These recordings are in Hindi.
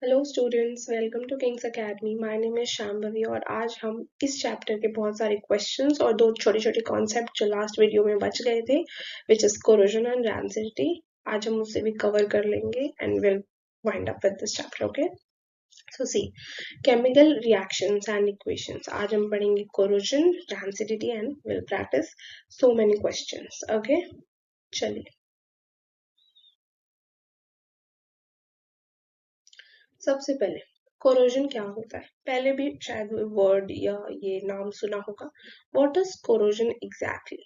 Hello students, welcome to Kings Academy. My name is Shambhavi और आज हम इस चैप्टर के बहुत सारे क्वेश्चंस और दो छोटे छोटे कॉन्सेप्ट जो लास्ट वीडियो में बच गए थे, which is corrosion and rancidity, आज हम उसे भी कवर कर लेंगे and will wind up with this chapter. Okay, so see chemical reactions and equations. आज हम पढ़ेंगे corrosion, rancidity and will practice so many questions. Okay, चलिए सबसे पहले कोरोजन क्या होता है, पहले भी शायद वर्ड या ये नाम सुना होगा। What is corrosion exactly?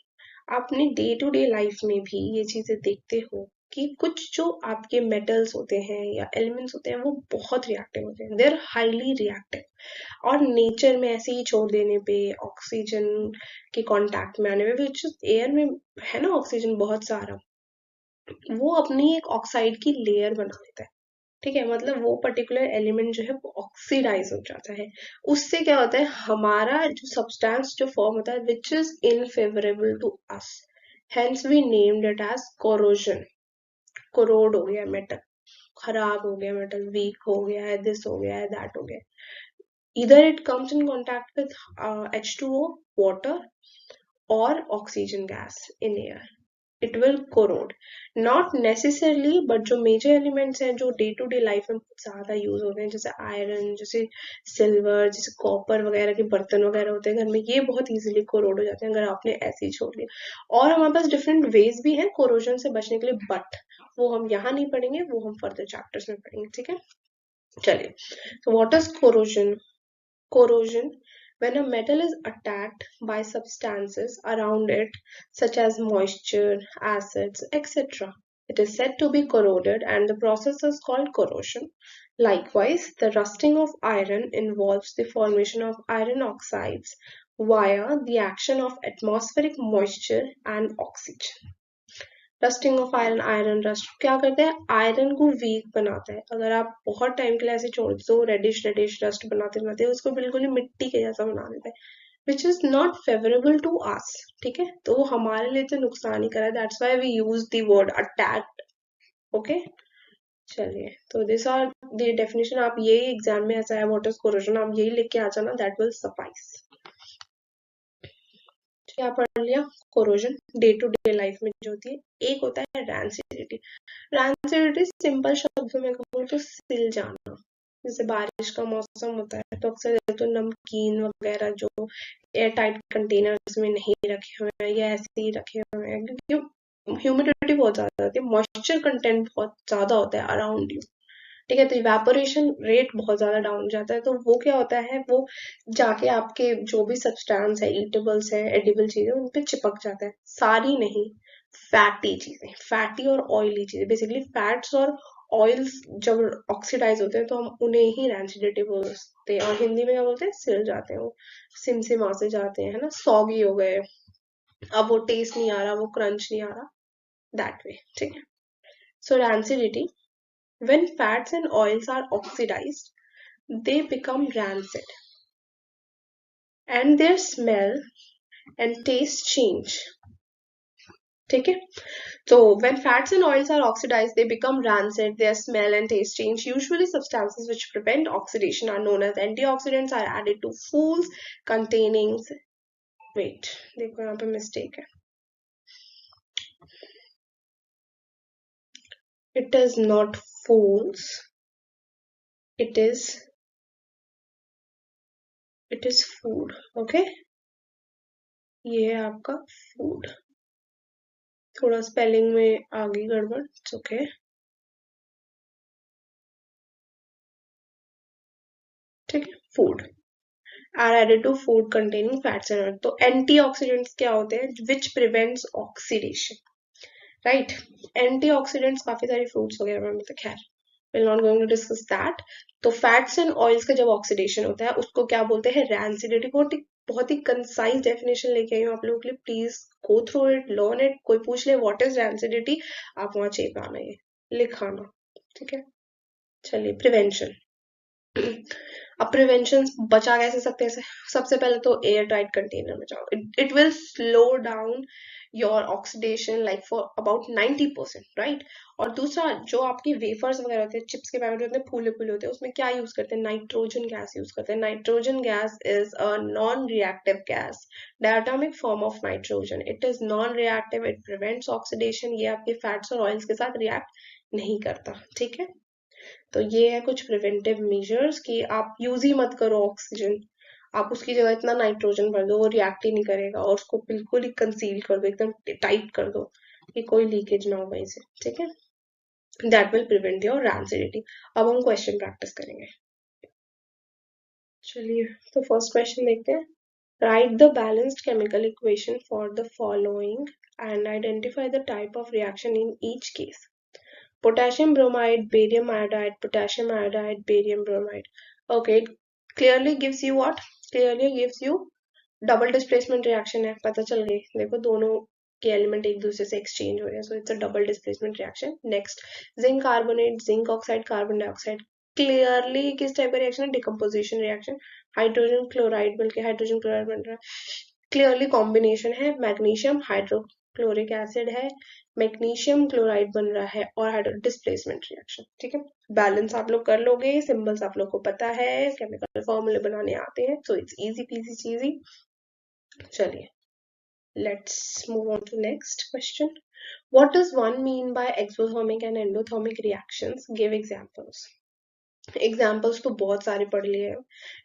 आपने डे टू डे लाइफ में भी ये चीजें देखते हो कि कुछ जो आपके मेटल्स होते हैं या एलिमेंट्स होते हैं वो बहुत रिएक्टिव होते हैं, दे आर हाईली रिएक्टिव। और नेचर में ऐसे ही छोड़ देने पे, ऑक्सीजन के कांटेक्ट में आने में, विच एयर में है ना ऑक्सीजन बहुत सारा, वो अपनी एक ऑक्साइड की लेयर बना लेता है। ठीक है, मतलब वो पर्टिकुलर एलिमेंट जो है वो ऑक्सीडाइज हो जाता है। उससे क्या होता है, हमारा जो सब्सटेंस जो फॉर्म होता है which is unfavourable to us, hence we named it as corrosion. Corrode हो गया मेटल, खराब हो गया मेटल, वीक हो गया है, दिस हो गया है, दैट हो गया। इधर it comes in contact with H2O, water, और oxygen gas in air, it will corrode. Not necessarily, but जो मेजर एलिमेंट्स हैं जो डे टू डे लाइफ में बहुत ज्यादा यूज होते हैं, जैसे आयरन, जैसे सिल्वर, जैसे कॉपर वगैरह के बर्तन वगैरह होते हैं घर में, ये बहुत इजीली कोरोड हो जाते हैं अगर आपने ऐसे ही छोड़ दिया। और हमारे पास डिफरेंट वेज भी हैं कोरोजन से बचने के लिए, बट वो हम यहाँ नहीं पढ़ेंगे, वो हम फर्दर चैप्टर्स में पढ़ेंगे। ठीक है, चलिए। तो what is corrosion? Corrosion: when a metal is attacked by substances around it, such as moisture, acids, etc., it is said to be corroded, and the process is called corrosion. Likewise, the rusting of iron involves the formation of iron oxides via the action of atmospheric moisture and oxygen. Rusting of iron, iron rust क्या करता है, आयरन को वीक बनाता है। अगर आप बहुत टाइम के लिए ऐसे छोड़ दो, रेडिश रेडिश रस्ट बनाते बनाते उसको बिल्कुल ही मिट्टी के जैसा बना देता है, which is not favourable to us. ठीक है, तो वो हमारे लिए तो नुकसान ही करा, that's why we use the word attacked. Okay, चलिए, तो दिस आर द डेफिनेशन। आप यही एग्जाम में ऐसा है, व्हाट इज कोरोजन, आप यही लिख के आ जाना, दैट विल सफाइस। क्या पढ़ लिया? Corrosion day to day life में जो होती है। एक होता है रैंसिडिटी। रैंसिडिटी सिंपल शब्दों में कहूँ तो सिल जाना। जैसे बारिश का मौसम होता है तो अक्सर तो नमकीन वगैरह जो एयर टाइट कंटेनर्स में नहीं रखे हुए हैं या ऐसे ही रखे हुए हैं, क्योंकि ह्यूमिडिटी बहुत ज्यादा होती है, मॉइस्चर कंटेंट बहुत ज्यादा होता है अराउंड यू। ठीक है, तो इवेपोरेशन रेट बहुत ज्यादा डाउन हो जाता है, तो वो क्या होता है, वो जाके आपके जो भी सब्सटेंस है, ईटेबल्स है, एडिबल चीजें, उन पे चिपक जाता है। सारी नहीं, फैटी चीजें, फैटी और ऑयली चीजें, बेसिकली फैट्स और ऑयल्स जब ऑक्सीडाइज होते हैं तो हम उन्हें ही रैंसिडिटी बोलते हैं, और हिंदी में क्या बोलते हैं, सिल जाते हैं, वो सिमसिमा से जाते हैं, है ना, सॉगी हो गए, अब वो टेस्ट नहीं आ रहा, वो क्रंच नहीं आ रहा, दैट वे। ठीक है, सो rancidity: when fats and oils are oxidized, they become rancid, and their smell and taste change. ठीक है, so when fats and oils are oxidized, they become rancid, their smell and taste change. Usually substances which prevent oxidation are known as antioxidants, are added to foods containing, wait, देखो यहाँ पे mistake है, it is not foods, it is food. okay, ये है आपका food, थोड़ा स्पेलिंग में आ गई गड़बड़, इट्स ओके। ठीक है, food are added to food containing fats and oil. तो एंटीऑक्सीडेंट्स क्या होते हैं, which prevents oxidation, right. Antioxidants काफी सारे फ्रूट्स वगैरह में मिलते हैं, खैर will not going to discuss that. तो फैट्स एंड ऑयल्स का जब ऑक्सीडेशन होता है उसको क्या बोलते हैं, रैंसिडिटी। बहुत ही कंसाइज डेफिनेशन लेके आई हूँ आप लोगों के लिए, please go through it, learn it. कोई पूछ ले व्हाट इज रैंसिडिटी, आप वहां चेप आना, ये लिखाना। ठीक है, चलिए, प्रिवेंशन। अब प्रिवेंशन बचा कैसे सकते हैं? सबसे पहले तो एयर टाइट कंटेनर में जाओ. It will slow down your oxidation like for about 90%, right. और दूसरा, जो आपके वेफर्स वगैरह होते हैं, चिप्स के पैकेट होते हैं, फूले फूले होते हैं, उसमें क्या यूज करते हैं? नाइट्रोजन गैस यूज करते हैं. Nitrogen gas is a non reactive gas, diatomic form of nitrogen. It is non reactive, it prevents oxidation. ये आपके फैट्स और ऑयल्स के साथ रिएक्ट नहीं करता, ठीक है. तो ये है कुछ प्रिवेंटिव मेजर्स कि आप यूज ही मत करो ऑक्सीजन. आप उसकी जगह इतना नाइट्रोजन भर दो, वो रिएक्ट ही नहीं करेगा, और उसको बिल्कुल ही कंसील कर दो, एकदम टाइट कर दो कि कोई लीकेज ना हो वहीं से, ठीक है. That will prevent your rancidity. अब हम क्वेश्चन प्रैक्टिस करेंगे. चलिए, तो फर्स्ट क्वेश्चन देखते हैं. Right the balanced chemical equation for the following and identify the type of reaction in each case. Potassium bromide, barium iodide, potassium iodide, barium bromide. Okay, it clearly gives you what? Clearly gives you double displacement reaction है. पता चल गई, देखो दोनों के एलिमेंट एक दूसरे से एक्सचेंज हो रहे हैं, so it's a double displacement reaction. Next, zinc carbonate, zinc oxide, carbon dioxide. Clearly किस टाइप का रिएक्शन है? Decomposition reaction. हाइड्रोजन क्लोराइड मिलके हाइड्रोजन क्लोराइड बन रहा है. क्लियरली कॉम्बिनेशन है. मैग्नीशियम हाइड्रोक्लोरिक एसिड है, मैग्नीशियम क्लोराइड बन रहा है, और डिस्प्लेसमेंट रिएक्शन, ठीक है. बैलेंस आप लोग कर लोगे, सिंबल्स आप लोग को पता है, केमिकल फॉर्मूले बनाने आते हैं, सो इट्स इजी पीजी चीजी. चलिए, let's move on to next question. What does one mean by exothermic and endothermic reactions? Give examples. Examples तो बहुत सारे पढ़ लिए हैं,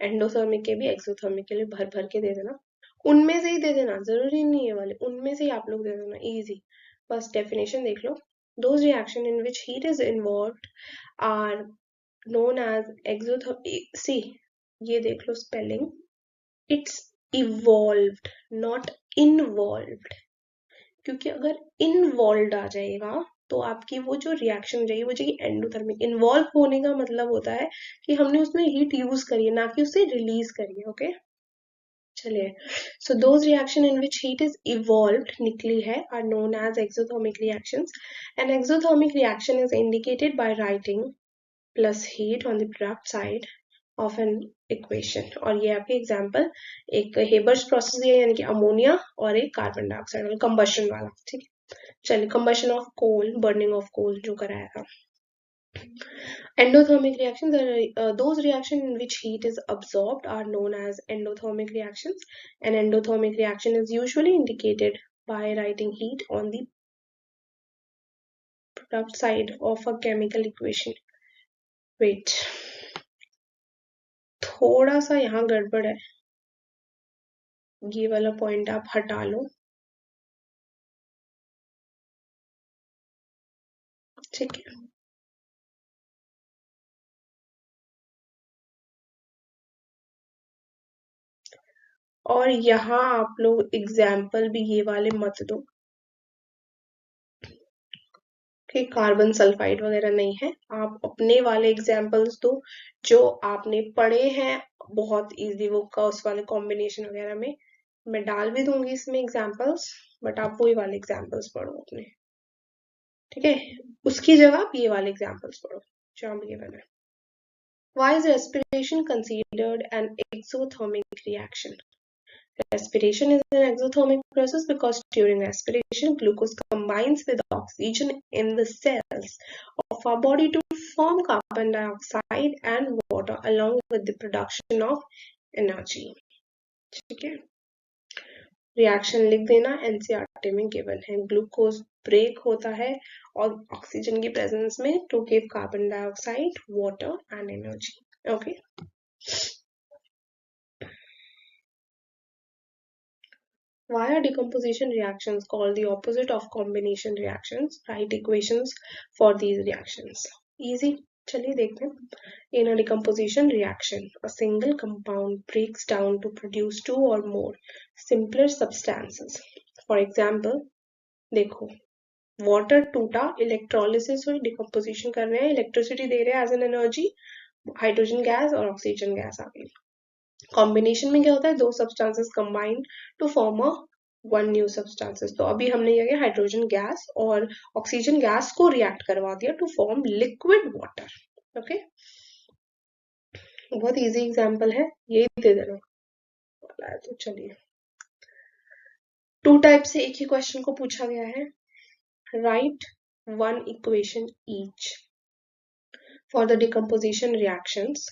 एंडोथर्मिक के भी, एक्सोथर्मिक के लिए भर भर के दे देना. उनमें से ही दे देना, जरूरी नहीं है वाले, उनमें से ही आप लोग दे देना, इजी. बस डेफिनेशन देख लो. Those reaction in which heat is involved are known as exothermic. See, ये देख लो spelling. It's evolved, not involved. क्योंकि अगर इनवॉल्व आ जाएगा तो आपकी वो जो रिएक्शन हो जाएगी वो जाएगी एंडोथर्मिक. इन्वॉल्व होने का मतलब होता है कि हमने उसमें हीट यूज करी है, ना कि उसे रिलीज करी है. ओके, चलिए. So those reaction in which heat is evolved निकली है are known as exothermic reactions. An exothermic reaction is indicated by writing plus heat on the product side of an equation. और ये आपके एग्जाम्पल, एक हेबर्स प्रोसेस दिया यानी कि अमोनिया, और एक कार्बन डाइऑक्साइड वाला कंबशन वाला, ठीक है. चलिए, combustion of coal, burning of coal जो कराया था. Endothermic reactions are those reactions in which heat is absorbed are known as endothermic reactions. An endothermic reaction is usually indicated by writing heat on the product side of a chemical equation. Wait, थोड़ा सा यहाँ गड़बड़ है, ये वाला पॉइंट आप हटा लो, ठीक है. और यहाँ आप लोग एग्जाम्पल भी ये वाले मत दो कि कार्बन सल्फाइड वगैरह नहीं है. आप अपने वाले एग्जाम्पल्स दो जो आपने पढ़े हैं, बहुत इजी, वो कर्व्स वाले कॉम्बिनेशन वगैरह में. मैं डाल भी दूंगी इसमें एग्जाम्पल्स, बट आप वही वाले एग्जाम्पल्स पढ़ो अपने, ठीक है. उसकी जगह आप ये वाले एग्जाम्पल्स पढ़ो जो हम ये बना. Why is respiration considered an exothermic reaction? Respiration is an exothermic process because during respiration, glucose combines with oxygen in the cells of our body to form carbon dioxide and water along with the production of energy. ठीक है, रिएक्शन लिख देना, एनसीईआरटी में गिवन है. ग्लूकोज ब्रेक होता है और ऑक्सीजन की प्रेजेंस में to give carbon dioxide, water and energy. Okay, why are decomposition reactions called the opposite of combination reactions? Write equations for these reactions. Easy. चलिए देखते हैं. In a decomposition reaction, a single compound breaks down to produce two or more simpler substances. For example, देखो, water टूटा, इलेक्ट्रोलिसिस हुई, डिकम्पोजिशन कर रहे हैं, इलेक्ट्रिसिटी दे रहे हैं as an energy, hydrogen gas और ऑक्सीजन गैस आ गई. कॉम्बिनेशन में क्या होता है? दो substances combine to form a one new substances. तो अभी हमने क्या किया, हाइड्रोजन गैस और ऑक्सीजन गैस को रिएक्ट करवा दिया to form liquid water. Okay, बहुत इजी एग्जांपल है, यही दे देना वाला है। तो चलिए, 2 टाइप से एक ही क्वेश्चन को पूछा गया है। Right one equation each for the decomposition reactions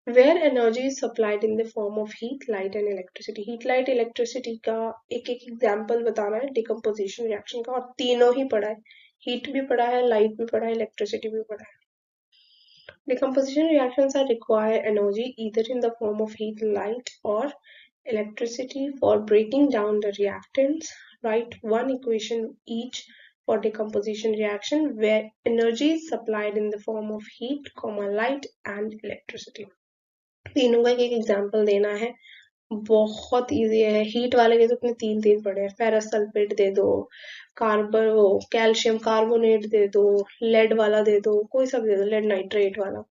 where energy is supplied in the form of heat, light and electricity. Heat, light, electricity का एक एक एग्जाम्पल बताना है डिकम्पोजिशन रिएक्शन का, और तीनों ही पढ़ा है, हीट भी पढ़ा है, लाइट भी पढ़ा है, इलेक्ट्रिसिटी भी पढ़ा है। Decomposition reactions are require energy either in the form of heat, light or electricity for breaking down the reactants. Write one equation each for decomposition reaction where energy is supplied in the form of heat, light and electricity. तीनों का एक एग्जाम्पल देना है, बहुत इजी है। हीट वाले के तो अपने तीन तीन पड़े हैं, फेरस सल्फेट दे दो, कार्बन कैल्शियम कार्बोनेट दे दो, लेड वाला दे दो, कोई सा भी दे दो, लेड नाइट्रेट वाला।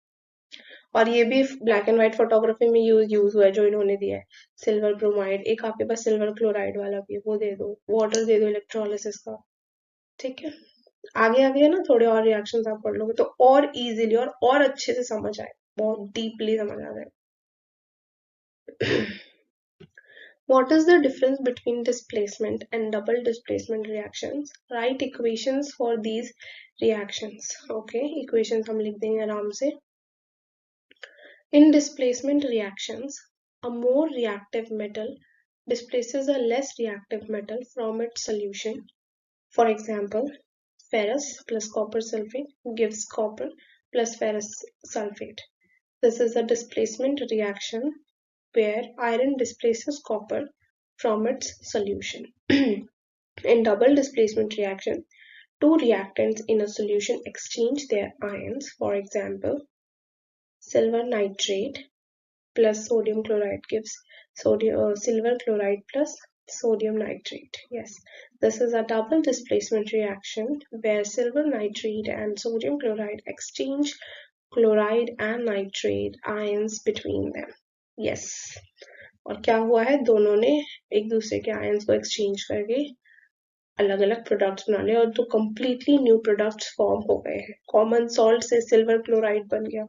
और ये भी ब्लैक एंड व्हाइट फोटोग्राफी में यूज हुआ है जो इन्होंने दिया है, सिल्वर ब्रोमाइड। एक आपके पास सिल्वर क्लोराइड वाला भी है, वो दे दो, वाटर दे दो इलेक्ट्रोलिसिस का। ठीक है, आगे आगे है ना, थोड़े और रिएक्शंस आप पढ़ लोगे तो और इजीली और अच्छे से समझ आए, बहुत डीपली समझ आ जाए। What is the difference between displacement and double displacement reactions? Write equations for these reactions. Okay, equations हम लिख देंगे आराम से। In displacement reactions, a more reactive metal displaces a less reactive metal from its solution. For example, ferrous plus copper sulfate gives copper plus ferrous sulfate. This is a displacement reaction where iron displaces copper from its solution. In double displacement reaction, two reactants in a solution exchange their ions. For example, silver nitrate plus sodium chloride gives silver chloride plus sodium nitrate. Yes, this is a double displacement reaction where silver nitrate and sodium chloride exchange chloride and nitrate ions between them. Yes, और क्या हुआ है, दोनों ने एक दूसरे के आयंस को एक्सचेंज करके अलग अलग प्रोडक्ट्स बना लिए, और तो कंप्लीटली न्यू प्रोडक्ट्स फॉर्म हो गए हैं। कॉमन सॉल्ट से सिल्वर क्लोराइड बन गया,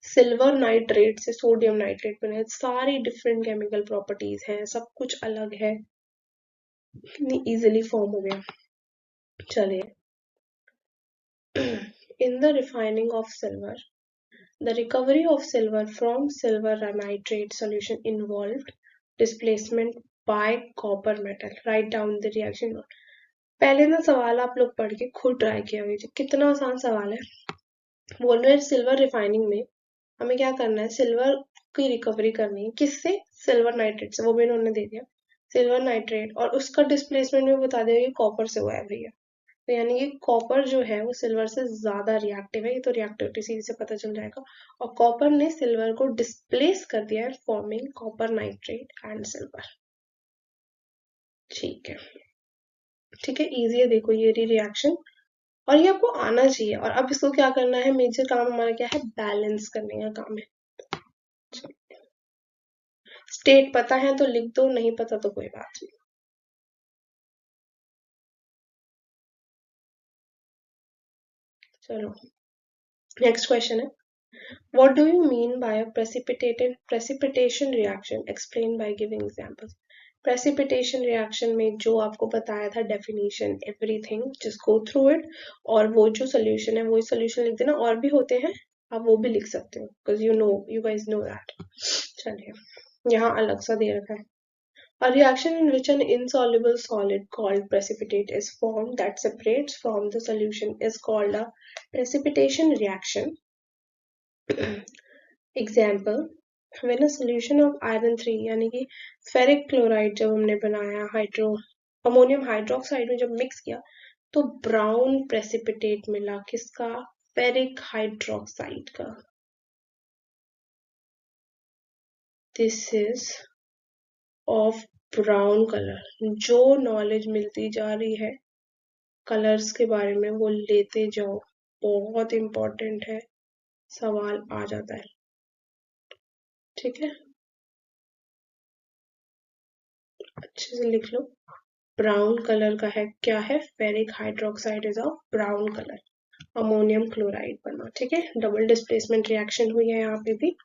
सिल्वर नाइट्रेट से सोडियम नाइट्रेट बने, सारी डिफरेंट केमिकल प्रॉपर्टीज हैं, सब कुछ अलग है, इतनी इजीली फॉर्म हो गया। चलिए, in the refining of silver, the recovery of silver from silver nitrate solution involved displacement by copper metal. Write down the reaction. पहले ना सवाल आप लोग पढ़ के खुद ट्राई किया हुआ, कितना आसान सवाल है। बोल रहे हैं सिल्वर रिफाइनिंग में हमें क्या करना है, सिल्वर की रिकवरी करनी है, किससे, सिल्वर नाइट्रेट से, वो भी इन्होंने दे दिया सिल्वर नाइट्रेट, और उसका डिस्प्लेसमेंट भी बता दिया कि कॉपर से हुआ है भैया। तो यानी कि कॉपर जो है वो सिल्वर से ज्यादा रिएक्टिव है, ये तो रिएक्टिविटी सीधे से पता चल जाएगा, और कॉपर ने सिल्वर को डिस्प्लेस कर दिया है forming copper nitrate and silver. ठीक है, ठीक है, इजी है, देखो ये रिएक्शन, और ये आपको आना चाहिए। और अब इसको क्या करना है, मेजर काम हमारा क्या है, बैलेंस करने का काम है। स्टेट पता है तो लिख दो, नहीं पता तो कोई बात नहीं। चलो, नेक्स्ट क्वेश्चन है, what do you mean by a precipitation reaction, explain by giving examples. Precipitation reaction में जो आपको बताया था definition, everything just go through it, और वो जो सोल्यूशन है वही सोल्यूशन लिख देना, और भी होते हैं आप वो भी लिख सकते हो, because you guys know that. चलिए, यहाँ अलग सा दे रखा है, a reaction in which an insoluble solid called precipitate is formed that separates from the solution is called a precipitation reaction. Example, when a solution of iron 3 यानी कि फेरिक क्लोराइड जब हमने बनाया अमोनियम हाइड्रोक्साइड में जब मिक्स किया तो ब्राउन प्रेसिपिटेट मिला, किसका, फेरिक हाइड्रोक्साइड का। This is of brown colour. जो नॉलेज मिलती जा रही है कलर्स के बारे में वो लेते जाओ, बहुत इंपॉर्टेंट है, सवाल आ जाता है। ठीक है, अच्छे से लिख लो, ब्राउन कलर का है, क्या है, ferric hydroxide is of brown colour. Ammonium chloride बना, ठीक है, डबल डिस्प्लेसमेंट रिएक्शन हुई है यहाँ पे भी,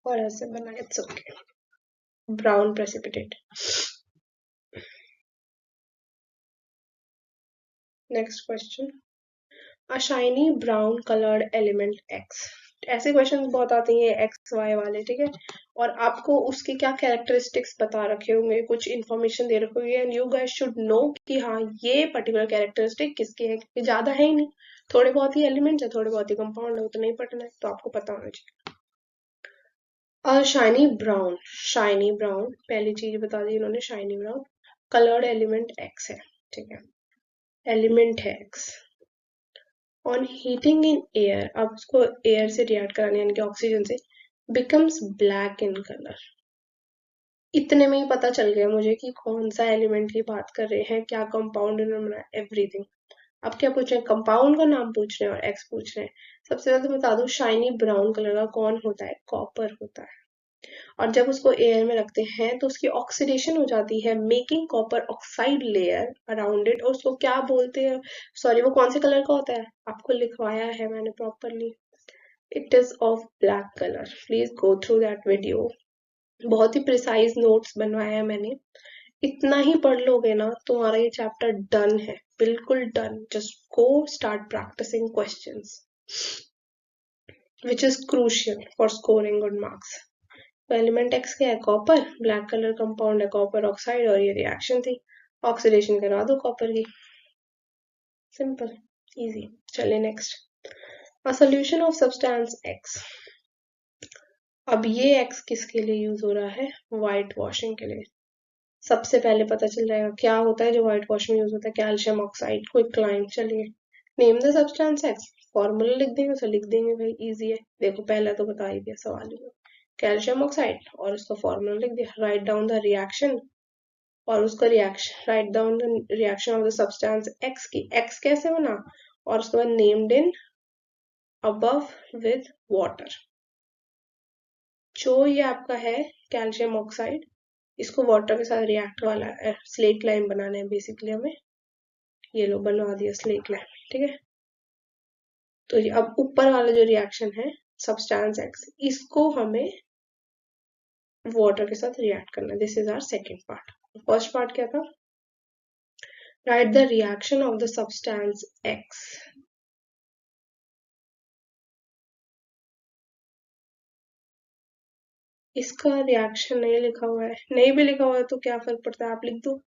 और ऐसे बना, it's okay, brown precipitate. Next question, a shiny brown coloured element x. ऐसे क्वेश्चन बहुत आते हैं एक्स वाई वाले, ठीक है, और आपको उसके क्या कैरेक्टरिस्टिक्स बता रखे होंगे, कुछ इन्फॉर्मेशन दे रखी होगी, and you guys should know कि हाँ ये पर्टिकुलर कैरेक्टरिस्टिक किसके है, क्योंकि ज्यादा है ही नहीं, थोड़े बहुत ही एलिमेंट्स है, थोड़े बहुत ही कंपाउंड है, उतना ही पढ़ना है, तो आपको पता होना चाहिए। शाइनी ब्राउन पहली चीज बता दी इन्होंने, shiny brown coloured element x है, ठीक है, एलिमेंट है x. On heating in air, अब उसको एयर से रिएक्ट कराने यानी कि ऑक्सीजन से, बिकम्स ब्लैक इन कलर। इतने में ही पता चल गया मुझे कि कौन सा एलिमेंट की बात कर रहे हैं, क्या कंपाउंड इन्होंने बनाया, एवरीथिंग। अब क्या पूछ रहे हैं, कंपाउंड का नाम पूछ रहे हैं और एक्स पूछ रहे हैं। सबसे पहले तो बता दो, शाइनी ब्राउन कलर का कौन होता है, कॉपर होता है, और जब उसको एयर में रखते हैं तो उसकी ऑक्सीडेशन हो जाती है, making copper oxide layer around it, और उसको क्या बोलते हैं, सॉरी वो कौन से कलर का होता है, आपको लिखवाया है मैंने properly, it is of black colour, please go through that video, बहुत ही प्रिसाइज नोट्स बनवाया है मैंने। इतना ही पढ़ लोगे ना तो हमारा ये चैप्टर डन है, बिल्कुल done, just go start practicing questions which is crucial for scoring good marks। तो एलिमेंट एक्स क्या है, कॉपर, ब्लैक कलर कंपाउंड है कॉपर ऑक्साइड, और ये रिएक्शन थी, ऑक्सीडेशन करवा दो कॉपर की, सिंपल, इजी। चलिए next, a solution of substance X. अब ये एक्स किसके लिए यूज हो रहा है, व्हाइट वॉशिंग के लिए। सबसे पहले पता चल जाएगा क्या होता है जो व्हाइट वॉश में यूज होता है, कैल्शियम ऑक्साइड, क्विक लाइन। चलिए, name the substance x, formula लिख देंगे, तो लिख देंगे भाई, इजी है, देखो पहला तो बता ही दिया सवाल में, कैल्शियम ऑक्साइड, और उसका फॉर्मूला लिख दिया, राइट डाउन द रिएक्शन, और उसका reaction, write down the reaction of the substance x की, एक्स कैसे बना, और उसके बाद named in above with water. जो ये आपका है कैल्शियम ऑक्साइड, इसको वाटर के साथ रिएक्ट वाला स्लेट लाइन बनाना है बेसिकली हमें, ये लो बनवा दिया स्लेट लाइन, ठीक है। तो ये अब ऊपर वाला जो रिएक्शन है सब्सटेंस एक्स, इसको हमें वाटर के साथ रिएक्ट करना है, this is our second part. First part क्या था, right the reaction of the substance X. इसका रिएक्शन नहीं लिखा हुआ है, नहीं भी लिखा हुआ है तो क्या फर्क पड़ता है, आप लिख दो,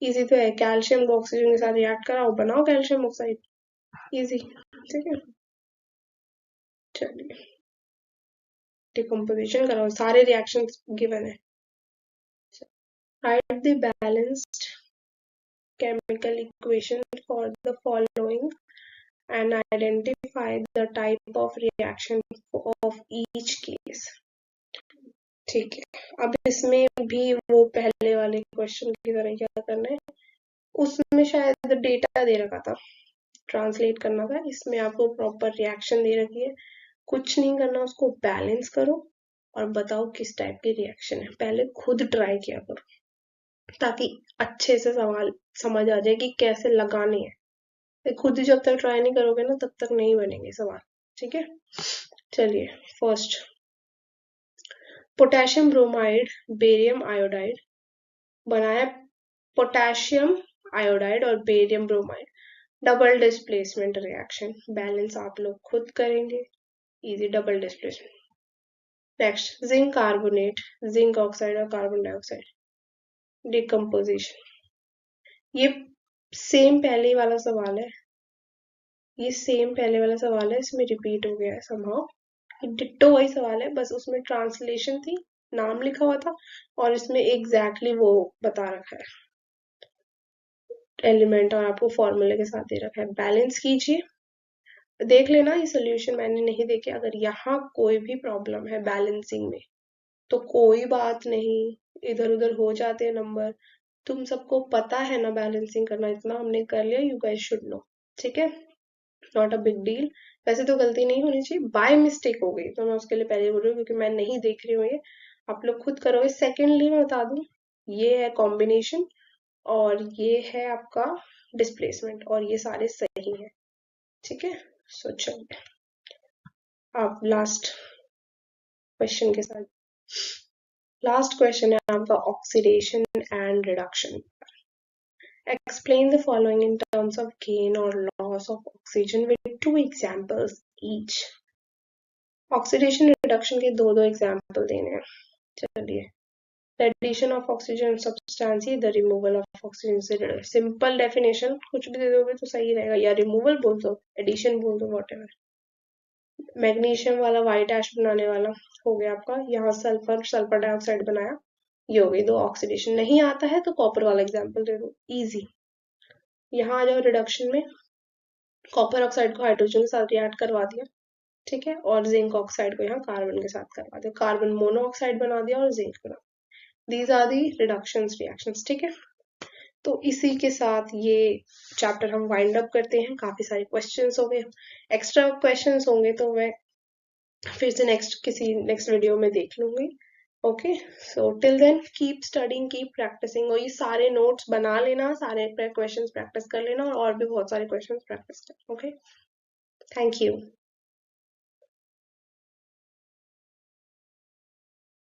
इजी तो है, कैल्शियम को ऑक्सीजन के साथ रिएक्ट कराओ, बनाओ कैल्शियम ऑक्साइड, इजी, ठीक है। चलिए, डिकम्पोजिशन कराओ, सारे रिएक्शन गिवन है। Right the balanced chemical equation for the following and identify the type of reaction of each case। ठीक है, अब इसमें भी वो पहले वाले क्वेश्चन की तरह क्या करना है, उसमें शायद डेटा दे रखा था, ट्रांसलेट करना था, इसमें आपको प्रॉपर रिएक्शन दे रखी है, कुछ नहीं करना, उसको बैलेंस करो और बताओ किस टाइप की रिएक्शन है, पहले खुद ट्राई किया करो ताकि अच्छे से सवाल समझ आ जाए कि कैसे लगाने हैं, खुद ही जब तक ट्राई नहीं करोगे ना तब तक नहीं बनेंगे सवाल, ठीक है। चलिए, first, potassium bromide barium iodide बनाया, पोटेशियम आयोडाइड और barium bromide, double displacement reaction, balance आप लोग खुद करेंगे, easy, double displacement. Next, zinc carbonate, zinc oxide और कार्बन डाइऑक्साइड, डिकम्पोजिशन। ये सेम पहले वाला सवाल है, ये सेम पहले वाला सवाल है, इसमें रिपीट हो गया है समहाउ, डिट्टो वही सवाल है, बस उसमें ट्रांसलेशन थी, नाम लिखा हुआ था, और इसमें एग्जैक्टली वो बता रखा है एलिमेंट, और आपको फॉर्मूले के साथ दे रखा है। बैलेंस कीजिए, देख लेना ये सोल्यूशन मैंने नहीं देखे, अगर यहाँ कोई भी प्रॉब्लम है बैलेंसिंग में तो कोई बात नहीं, इधर उधर हो जाते हैं नंबर, तुम सबको पता है ना बैलेंसिंग करना, इतना हमने कर लिया, यू गाइस शुड नो, ठीक है, नॉट अ बिग डील। वैसे तो गलती नहीं होनी चाहिए, बाय मिस्टेक हो गई तो मैं उसके लिए पहले बोल रही हूँ क्योंकि मैं नहीं देख रही हूँ, ये आप लोग खुद करोगे। सेकेंडली मैं बता दूं, ये है कॉम्बिनेशन और ये है आपका डिस्प्लेसमेंट, और ये सारे सही है, ठीक है, सो चलिए आप लास्ट क्वेश्चन के साथ। लास्ट क्वेश्चन है आपका oxidation and reduction. Explain the following in terms of gain or loss of oxygen with 2 examples each. Oxidation reduction के दो एग्जाम्पल देने हैं। चलिए, the addition of oxygen substantially the removal of oxygen से related। सिंपल डेफिनेशन कुछ भी दे दोगे तो सही रहेगा, या रिमूवल बोल दो, एडिशन बोल दो, व्हाटएवर। मैग्नीशियम वाला व्हाइट ऐश बनाने वाला हो गया आपका, यहाँ सल्फर डाइऑक्साइड बनाया, ये हो गई दो ऑक्सीडेशन। नहीं आता है तो कॉपर वाला एग्जाम्पल दे दो, इजी। यहाँ आ जाओ रिडक्शन में, कॉपर ऑक्साइड को हाइड्रोजन के साथ रिएक्ट करवा दिया, ठीक है, और जिंक ऑक्साइड को यहाँ कार्बन के साथ करवा दिया, कार्बन मोनोऑक्साइड बना दिया और जिंक बना। These are the reductions reactions, ठीक है। तो इसी के साथ ये चैप्टर हम वाइंड अप करते हैं। काफी सारे क्वेश्चंस हो गए, एक्स्ट्रा क्वेश्चंस होंगे तो मैं फिर से नेक्स्ट वीडियो में देख लूंगी। Okay, so till then keep studying, keep practicing, और ये सारे नोट्स बना लेना, सारे क्वेश्चंस प्रैक्टिस कर लेना, और भी बहुत सारे क्वेश्चंस प्रैक्टिस कर। Okay, thank you.